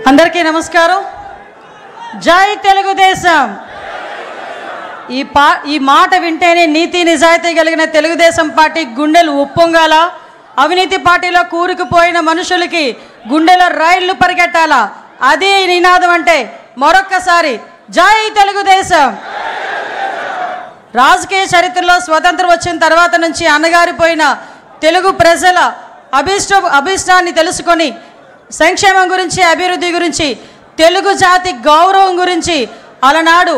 అందరికీ నమస్కారం. జై తెలుగుదేశం. ఈ మాట వింటేనే నీతి నిజాయితీ కలిగిన తెలుగుదేశం పార్టీ గుండెలు ఉప్పొంగాల. అవినీతి పార్టీలో కూరుకుపోయిన మనుషులకి గుండెలో రైళ్లు పరిగెట్టాలా. అది నినాదం అంటే మరొక్కసారి జై తెలుగుదేశం. రాజకీయ చరిత్రలో స్వతంత్రం వచ్చిన తర్వాత నుంచి అణగారిపోయిన తెలుగు ప్రజల అభిష్టాన్ని తెలుసుకొని సంక్షేమం గురించి, అభివృద్ధి గురించి, తెలుగు జాతి గౌరవం గురించి అలనాడు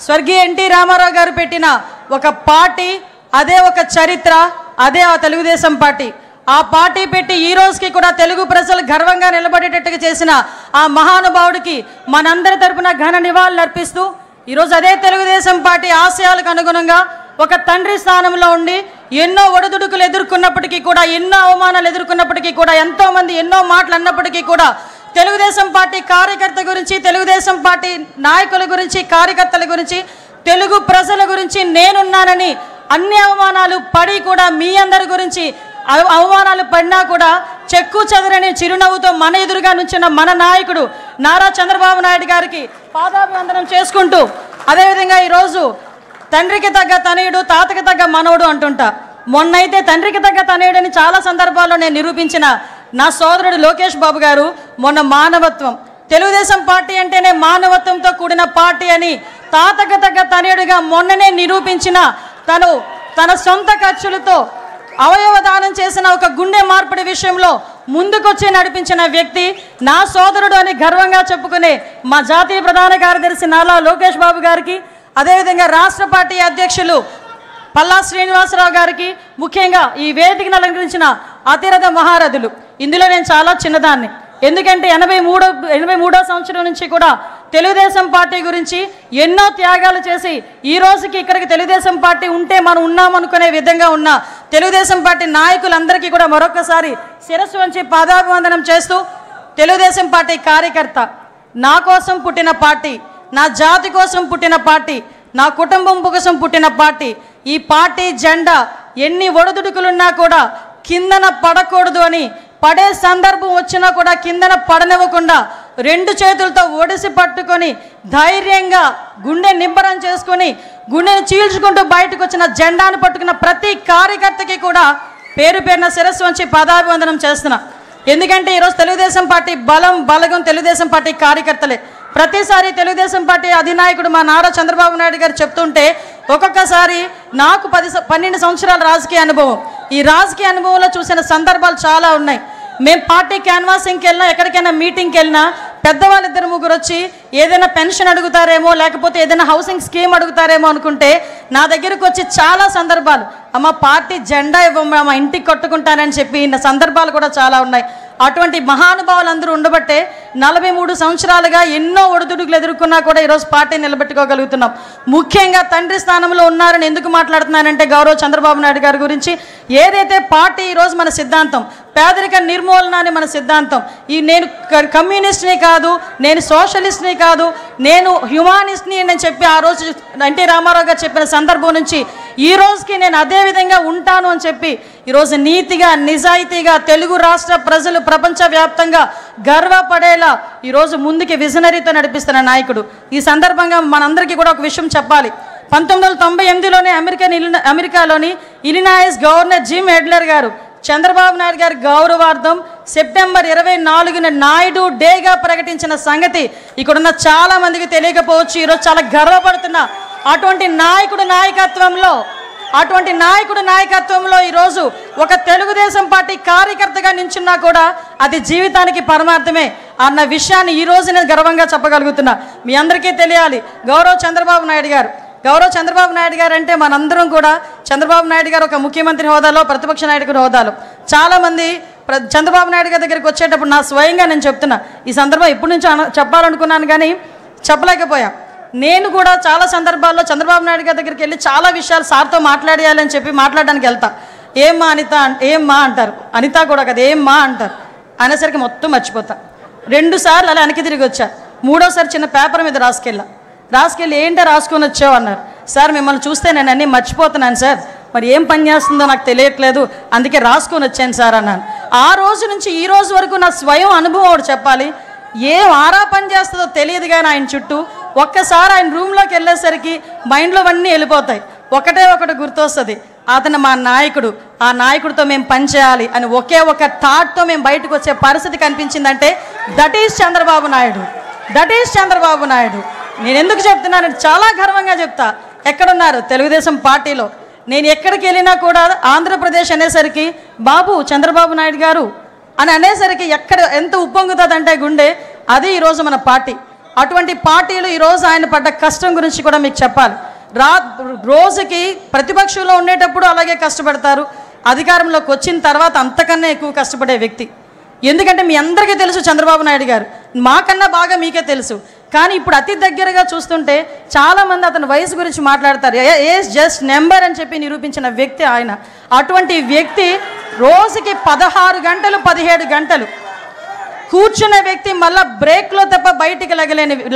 స్వర్గీయ ఎన్టీ రామారావు గారు పెట్టిన ఒక పార్టీ, అదే ఒక చరిత్ర, అదే ఆ తెలుగుదేశం పార్టీ. ఆ పార్టీ పెట్టి ఈ రోజుకి కూడా తెలుగు ప్రజలు గర్వంగా నిలబడేటట్టుగా చేసిన ఆ మహానుభావుడికి మనందరి తరపున ఘన నివాళులు అర్పిస్తూ ఈరోజు అదే తెలుగుదేశం పార్టీ ఆశయాలకు అనుగుణంగా ఒక తండ్రి స్థానంలో ఉండి ఎన్నో ఒడిదుడుకులు ఎదుర్కొన్నప్పటికీ కూడా, ఎన్నో అవమానాలు ఎదుర్కొన్నప్పటికీ కూడా, ఎంతోమంది ఎన్నో మాటలు అన్నప్పటికీ కూడా తెలుగుదేశం పార్టీ కార్యకర్త గురించి, తెలుగుదేశం పార్టీ నాయకుల గురించి, కార్యకర్తల గురించి, తెలుగు ప్రజల గురించి నేనున్నానని అన్ని అవమానాలు పడి కూడా మీ అందరి గురించి అవమానాలు పడినా కూడా చెక్కు చెదరని చిరునవ్వుతో మన ఎదురుగా నుంచిన మన నాయకుడు నారా చంద్రబాబు నాయుడు గారికి పాదాభివందనం చేసుకుంటూ, అదేవిధంగా ఈరోజు తండ్రికి తగ్గ తనయుడు, తాతకి తగ్గ మనవడు అంటుంటా. మొన్నైతే తండ్రికి తగ్గ తనయుడని చాలా సందర్భాల్లో నేను నిరూపించిన నా సోదరుడు లోకేష్ బాబు గారు మొన్న మానవత్వం, తెలుగుదేశం పార్టీ అంటేనే మానవత్వంతో కూడిన పార్టీ అని తాతకు తగ్గ తనయుడిగా మొన్ననే నిరూపించిన తన సొంత ఖర్చులతో అవయవ దానం చేసిన ఒక గుండె మార్పిడి విషయంలో ముందుకొచ్చి నడిపించిన వ్యక్తి నా సోదరుడు అని గర్వంగా చెప్పుకునే మా జాతీయ ప్రధాన కార్యదర్శి నారా లోకేష్ బాబు గారికి, అదేవిధంగా రాష్ట్ర పార్టీ అధ్యక్షులు పల్లా శ్రీనివాసరావు గారికి, ముఖ్యంగా ఈ వేదికను అలంకరించిన అతిరథ మహారథులు. ఇందులో నేను చాలా చిన్నదాన్ని, ఎందుకంటే 83వ సంవత్సరం నుంచి కూడా తెలుగుదేశం పార్టీ గురించి ఎన్నో త్యాగాలు చేసి ఈ రోజుకి ఇక్కడికి తెలుగుదేశం పార్టీ ఉంటే మనం ఉన్నామనుకునే విధంగా ఉన్న తెలుగుదేశం పార్టీ నాయకులందరికీ కూడా మరొకసారి శిరస్సు వంచి పాదాభివందనం చేస్తూ, తెలుగుదేశం పార్టీ కార్యకర్త, నా కోసం పుట్టిన పార్టీ, నా జాతి కోసం పుట్టిన పార్టీ, నా కుటుంబం కోసం పుట్టిన పార్టీ. ఈ పార్టీ జెండా ఎన్ని ఒడిదుడుకులున్నా కూడా కిందన పడకూడదు అని, పడే సందర్భం వచ్చినా కూడా కిందన పడనివ్వకుండా రెండు చేతులతో ఒడిసి పట్టుకొని ధైర్యంగా గుండె నింబరం చేసుకొని గుండెను చీల్చుకుంటూ బయటకు వచ్చిన జెండాను పట్టుకున్న ప్రతి కార్యకర్తకి కూడా పేరు పేరున శిరస్సు వంచి పాదాభివందనం చేస్తున్నా. ఎందుకంటే ఈరోజు తెలుగుదేశం పార్టీ బలగం తెలుగుదేశం పార్టీ కార్యకర్తలే. ప్రతిసారి తెలుగుదేశం పార్టీ అధినాయకుడు మా నారా చంద్రబాబు నాయుడు గారు చెప్తుంటే ఒక్కొక్కసారి నాకు 12 సంవత్సరాల రాజకీయ అనుభవం, ఈ రాజకీయ అనుభవంలో చూసిన సందర్భాలు చాలా ఉన్నాయి. మేము పార్టీ క్యాన్వాసింగ్కి వెళ్ళినా, ఎక్కడికైనా మీటింగ్కి వెళ్ళినా పెద్దవాళ్ళు 2-3 వచ్చి ఏదైనా పెన్షన్ అడుగుతారేమో, లేకపోతే ఏదైనా హౌసింగ్ స్కీమ్ అడుగుతారేమో అనుకుంటే నా దగ్గరకు వచ్చి చాలా సందర్భాలు, అమ్మ పార్టీ జెండా ఇవ్వమ్మా, మా ఇంటికి కట్టుకుంటానని చెప్పి సందర్భాలు కూడా చాలా ఉన్నాయి. అటువంటి మహానుభావులు అందరూ ఉండబట్టే 43 సంవత్సరాలుగా ఎన్నో ఒడిదుడుకులు ఎదుర్కొన్నా కూడా ఈరోజు పార్టీ నిలబెట్టుకోగలుగుతున్నాం. ముఖ్యంగా తండ్రి స్థానంలో ఉన్నారని ఎందుకు మాట్లాడుతున్నానంటే గౌరవ చంద్రబాబు నాయుడు గారి గురించి, ఏదైతే పార్టీ ఈరోజు మన సిద్ధాంతం పేదరిక నిర్మూలన అని మన సిద్ధాంతం. నేను కమ్యూనిస్ట్ని కాదు, నేను సోషలిస్ట్ని కాదు, నేను హ్యుమానిస్ట్ని అని చెప్పి ఆ రోజు ఎన్టీ రామారావు గారు చెప్పిన సందర్భం నుంచి ఈ రోజుకి నేను అదే విధంగా ఉంటాను అని చెప్పి ఈరోజు నీతిగా, నిజాయితీగా తెలుగు రాష్ట్ర ప్రజలు ప్రపంచవ్యాప్తంగా గర్వపడేలా ఈరోజు ముందుకి విజనరీతో నడిపిస్తున్న నాయకుడు. ఈ సందర్భంగా మనందరికీ కూడా ఒక విషయం చెప్పాలి. 1998లోనే అమెరికాలోని ఇలినాయిస్ గవర్నర్ జిమ్ ఎడ్లర్ గారు చంద్రబాబు నాయుడు గారి గౌరవార్థం సెప్టెంబర్ 24న నాయుడు డేగా ప్రకటించిన సంగతి ఇక్కడున్న చాలా మందికి తెలియకపోవచ్చు. ఈరోజు చాలా గర్వపడుతున్నా. అటువంటి నాయకుడు నాయకత్వంలో ఈరోజు ఒక తెలుగుదేశం పార్టీ కార్యకర్తగా నించున్నా కూడా అది జీవితానికి పరమార్థమే అన్న విషయాన్ని ఈ రోజు నేను గర్వంగా చెప్పగలుగుతున్నా. మీ అందరికీ తెలియాలి, గౌరవ చంద్రబాబు నాయుడు గారు అంటే మనందరం కూడా చంద్రబాబు నాయుడు గారు ఒక ముఖ్యమంత్రి హోదాలో, ప్రతిపక్ష నాయకుడి హోదాలో చాలామంది చంద్రబాబు నాయుడు గారి దగ్గరికి వచ్చేటప్పుడు నా స్వయంగా నేను చెప్తున్నా, ఈ సందర్భం ఎప్పటి నుంచో చెప్పాలనుకున్నాను కానీ చెప్పలేకపోయా. నేను కూడా చాలా సందర్భాల్లో చంద్రబాబు నాయుడు గారి దగ్గరికి వెళ్ళి చాలా విషయాలు సార్తో మాట్లాడేయాలని చెప్పి మాట్లాడడానికి వెళ్తా. ఏమ్మా అనిత, ఏమ్మా అంటారు, అనిత కూడా కదా ఏమ్మా అంటారు, అనేసరికి మొత్తం మర్చిపోతా. 2 సార్లు అలా వెనక్కి తిరిగి వచ్చా. 3వసారి చిన్న పేపర్ మీద రాసుకెళ్ళి ఏంటో రాసుకొని వచ్చావు అన్నారు. సార్ మిమ్మల్ని చూస్తే నేను అన్నీ మర్చిపోతున్నాను సార్, మరి ఏం పని చేస్తుందో నాకు తెలియట్లేదు, అందుకే రాసుకొని వచ్చాను సార్ అన్నాను. ఆ రోజు నుంచి ఈ రోజు వరకు నా స్వయం అనుభవం ఒకటి చెప్పాలి. ఏం ఆరా పని చేస్తుందో తెలియదు కానీ ఆయన చుట్టూ ఒక్కసారి ఆయన రూమ్లోకి వెళ్ళేసరికి మైండ్లో అన్నీ వెళ్ళిపోతాయి. ఒకటే ఒకటి గుర్తొస్తుంది, అతను మా నాయకుడు, ఆ నాయకుడితో మేము పనిచేయాలి అని ఒకే ఒక థాట్తో మేము బయటకు వచ్చే పరిస్థితి కనిపించిందంటే that is Chandrababu Naidu, that is Chandrababu Naidu. నేను ఎందుకు చెప్తున్నాను, చాలా గర్వంగా చెప్తా. ఎక్కడున్నారు తెలుగుదేశం పార్టీలో, నేను ఎక్కడికి వెళ్ళినా కూడా ఆంధ్రప్రదేశ్ అనేసరికి బాబు చంద్రబాబు నాయుడు గారు అని అనేసరికి ఎక్కడ ఎంత ఉప్పొంగుతుందంటే గుండె, అది ఈరోజు మన పార్టీ. అటువంటి పార్టీలు ఈరోజు ఆయన పడ్డ కష్టం గురించి కూడా మీకు చెప్పాలి. రోజుకి ప్రతిపక్షంలో ఉండేటప్పుడు అలాగే కష్టపడతారు, అధికారంలోకి వచ్చిన తర్వాత అంతకన్నా ఎక్కువ కష్టపడే వ్యక్తి. ఎందుకంటే మీ అందరికీ తెలుసు చంద్రబాబు నాయుడు గారు, మాకన్నా బాగా మీకే తెలుసు. కానీ ఇప్పుడు అతి దగ్గరగా చూస్తుంటే చాలామంది అతని వయసు గురించి మాట్లాడతారు. ఏజ్ జస్ట్ నెంబర్ అని చెప్పి నిరూపించిన వ్యక్తి ఆయన. అటువంటి వ్యక్తి రోజుకి 16 గంటలు 17 గంటలు కూర్చున్న వ్యక్తి, మళ్ళీ బ్రేక్లో తప్ప బయటికి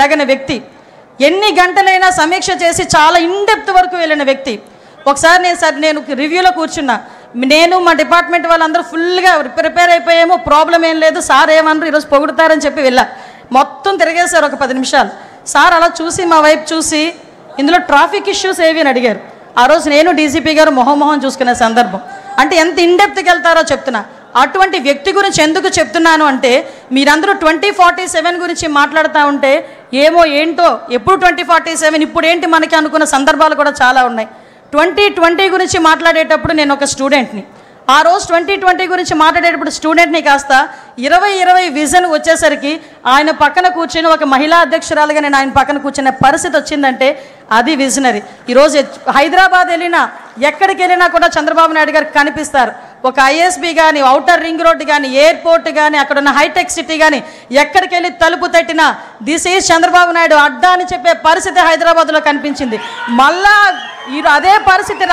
లగని వ్యక్తి, ఎన్ని గంటలైనా సమీక్ష చేసి చాలా ఇన్డెప్త్ వరకు వెళ్ళిన వ్యక్తి. ఒకసారి నేను రివ్యూలో కూర్చున్నా, నేను మా డిపార్ట్మెంట్ వాళ్ళందరూ ఫుల్గా ప్రిపేర్ అయిపోయాము, ప్రాబ్లం ఏం లేదు, సార్ ఏమన్నారు ఈరోజు పొగుడుతారని చెప్పి వెళ్ళా. మొత్తం తిరిగేశారు ఒక 10 నిమిషాలు. సార్ అలా చూసి మా వైపు చూసి ఇందులో ట్రాఫిక్ ఇష్యూస్ ఏవి అని అడిగారు. ఆ రోజు నేను డీసీపీ గారు మొహం చూసుకునే సందర్భం. అంటే ఎంత ఇన్డెప్త్కి వెళ్తారో చెప్తున్నా. అటువంటి వ్యక్తి గురించి ఎందుకు చెప్తున్నాను అంటే, మీరందరూ 2047 గురించి మాట్లాడుతూ ఉంటే ఏమో ఏంటో, ఎప్పుడు 2047 ఇప్పుడు ఏంటి మనకి అనుకున్న సందర్భాలు కూడా చాలా ఉన్నాయి. 2020 గురించి మాట్లాడేటప్పుడు నేను ఒక స్టూడెంట్ని, ఆ రోజు 2020 గురించి మాట్లాడేటప్పుడు స్టూడెంట్ని కాస్త 2020 విజన్ వచ్చేసరికి ఆయన పక్కన కూర్చొని ఒక మహిళా అధ్యక్షురాలుగా నేను ఆయన పక్కన కూర్చునే పరిస్థితి వచ్చిందంటే అది విజనరీ. ఈరోజు హైదరాబాద్ వెళ్ళినా ఎక్కడికి వెళ్ళినా కూడా చంద్రబాబు నాయుడు గారికి కనిపిస్తారు. ఒక ఐఎస్బీ కానీ, ఔటర్ రింగ్ రోడ్ కానీ, ఎయిర్పోర్ట్ కానీ, అక్కడ ఉన్న హైటెక్ సిటీ కానీ, ఎక్కడికి వెళ్ళి తలుపు తట్టినా దిస్ ఈజ్ చంద్రబాబు నాయుడు అడ్డా అని చెప్పే పరిస్థితి హైదరాబాద్లో కనిపించింది. మళ్ళా అదే పరిస్థితి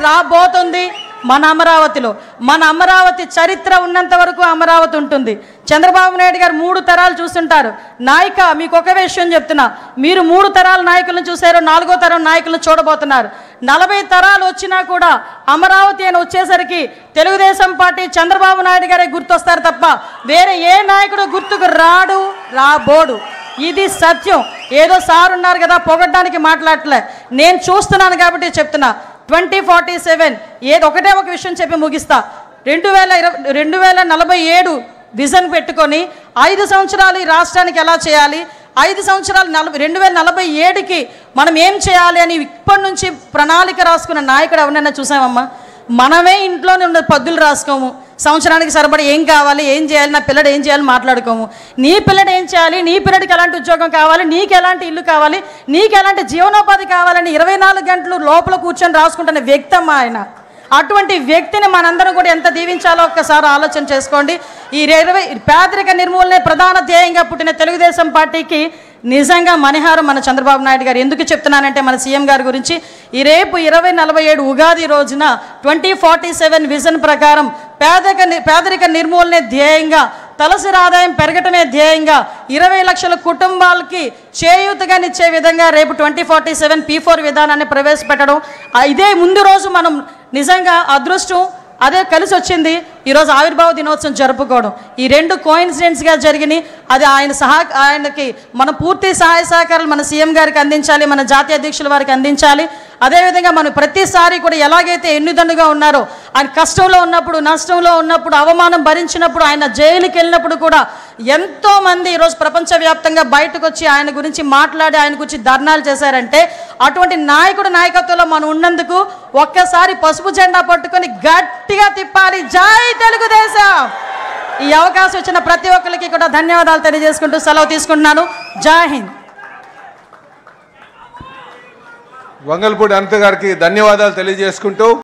రాబోతుంది మన అమరావతిలో. మన అమరావతి చరిత్ర ఉన్నంత వరకు అమరావతి ఉంటుంది. చంద్రబాబు నాయుడు గారు 3 తరాలు చూస్తుంటారు. నాయక మీకు ఒక విషయం చెప్తున్నా, మీరు 3 తరాల నాయకులను చూశారు, 4వ తరం నాయకులను చూడబోతున్నారు. 40 తరాలు వచ్చినా కూడా అమరావతి అని వచ్చేసరికి తెలుగుదేశం పార్టీ చంద్రబాబు నాయుడు గారే గుర్తొస్తారు తప్ప వేరే ఏ నాయకుడు గుర్తుకు రాబోడు. ఇది సత్యం. ఏదో సార్ ఉన్నారు కదా పొగడ్డానికి మాట్లాడలే, నేను చూస్తున్నాను కాబట్టి చెప్తున్నా. 2047 ఒకటే ఒక విషయం చెప్పి ముగిస్తా. 2047 విజన్ పెట్టుకొని 5 సంవత్సరాలు ఈ రాష్ట్రానికి ఎలా చేయాలి, 5 సంవత్సరాలు 2047కి మనం ఏం చేయాలి అని ఇప్పటి నుంచి ప్రణాళిక రాసుకున్న నాయకుడు ఎవరైనా చూసామమ్మా? మనమే ఇంట్లోనే ఉన్న పద్దులు రాసుకోము, సంవత్సరానికి సరిపడి ఏం కావాలి, ఏం చేయాలి, నా పిల్లడు ఏం చేయాలి మాట్లాడుకోము. నీ పిల్లడు ఏం చేయాలి, నీ పిల్లడికి ఎలాంటి ఉద్యోగం కావాలి, నీకు ఎలాంటి ఇల్లు కావాలి, నీకు ఎలాంటి జీవనోపాధి కావాలని 24 గంటలు లోపల కూర్చొని రాసుకుంటున్న వ్యక్తి అమ్మా ఆయన. అటువంటి వ్యక్తిని మనందరం కూడా ఎంత దీవించాలో ఒక్కసారి ఆలోచన చేసుకోండి. ఈ పేదరిక నిర్మూలనే ప్రధాన ధ్యేయంగా పుట్టిన తెలుగుదేశం పార్టీకి నిజంగా మణిహారం మన చంద్రబాబు నాయుడు గారు. ఎందుకు చెప్తున్నానంటే మన సీఎం గారి గురించి, ఈ రేపు 2047 ఉగాది రోజున 2047 విజన్ ప్రకారం పేదరిక నిర్మూలనే ధ్యేయంగా, తలసరి ఆదాయం పెరగటమే ధ్యేయంగా 20 లక్షల కుటుంబాలకి చేయూతగానిచ్చే విధంగా రేపు 2047 P4 విధానాన్ని ప్రవేశపెట్టడం. ఇదే ముందు రోజు మనం నిజంగా అదృష్టం అదే కలిసి వచ్చింది. ఈరోజు ఆవిర్భావ దినోత్సవం జరుపుకోవడం, ఈ 2 కోయిన్సిడెంట్స్గా జరిగినాయి. అది ఆయనకి మనం పూర్తి సహాయ సహకారాలు మన సీఎం గారికి అందించాలి, మన జాతీయ అధ్యక్షుల వారికి అందించాలి. అదేవిధంగా మనం ప్రతిసారి కూడా ఎలాగైతే ఎన్నిదన్నుగా ఉన్నారో, ఆయన కష్టంలో ఉన్నప్పుడు, నష్టంలో ఉన్నప్పుడు, అవమానం భరించినప్పుడు, ఆయన జైలుకి వెళ్ళినప్పుడు కూడా ఎంతోమంది ఈరోజు ప్రపంచవ్యాప్తంగా బయటకు వచ్చి ఆయన గురించి మాట్లాడి ఆయన గురించి ధర్నాలు చేశారంటే, అటువంటి నాయకత్వంలో మనం ఉన్నందుకు ఒక్కసారి పసుపు జెండా పట్టుకొని గట్టిగా తిప్పాలి. జై తెలుగుదేశం. ఈ అవకాశం ఇచ్చిన ప్రతి ఒక్కరికి కూడా ధన్యవాదాలు తెలియజేసుకుంటూ సెలవు తీసుకుంటున్నాను. జై హింద్. వంగల్పూడి అనిత గారికి ధన్యవాదాలు తెలియజేసుకుంటూ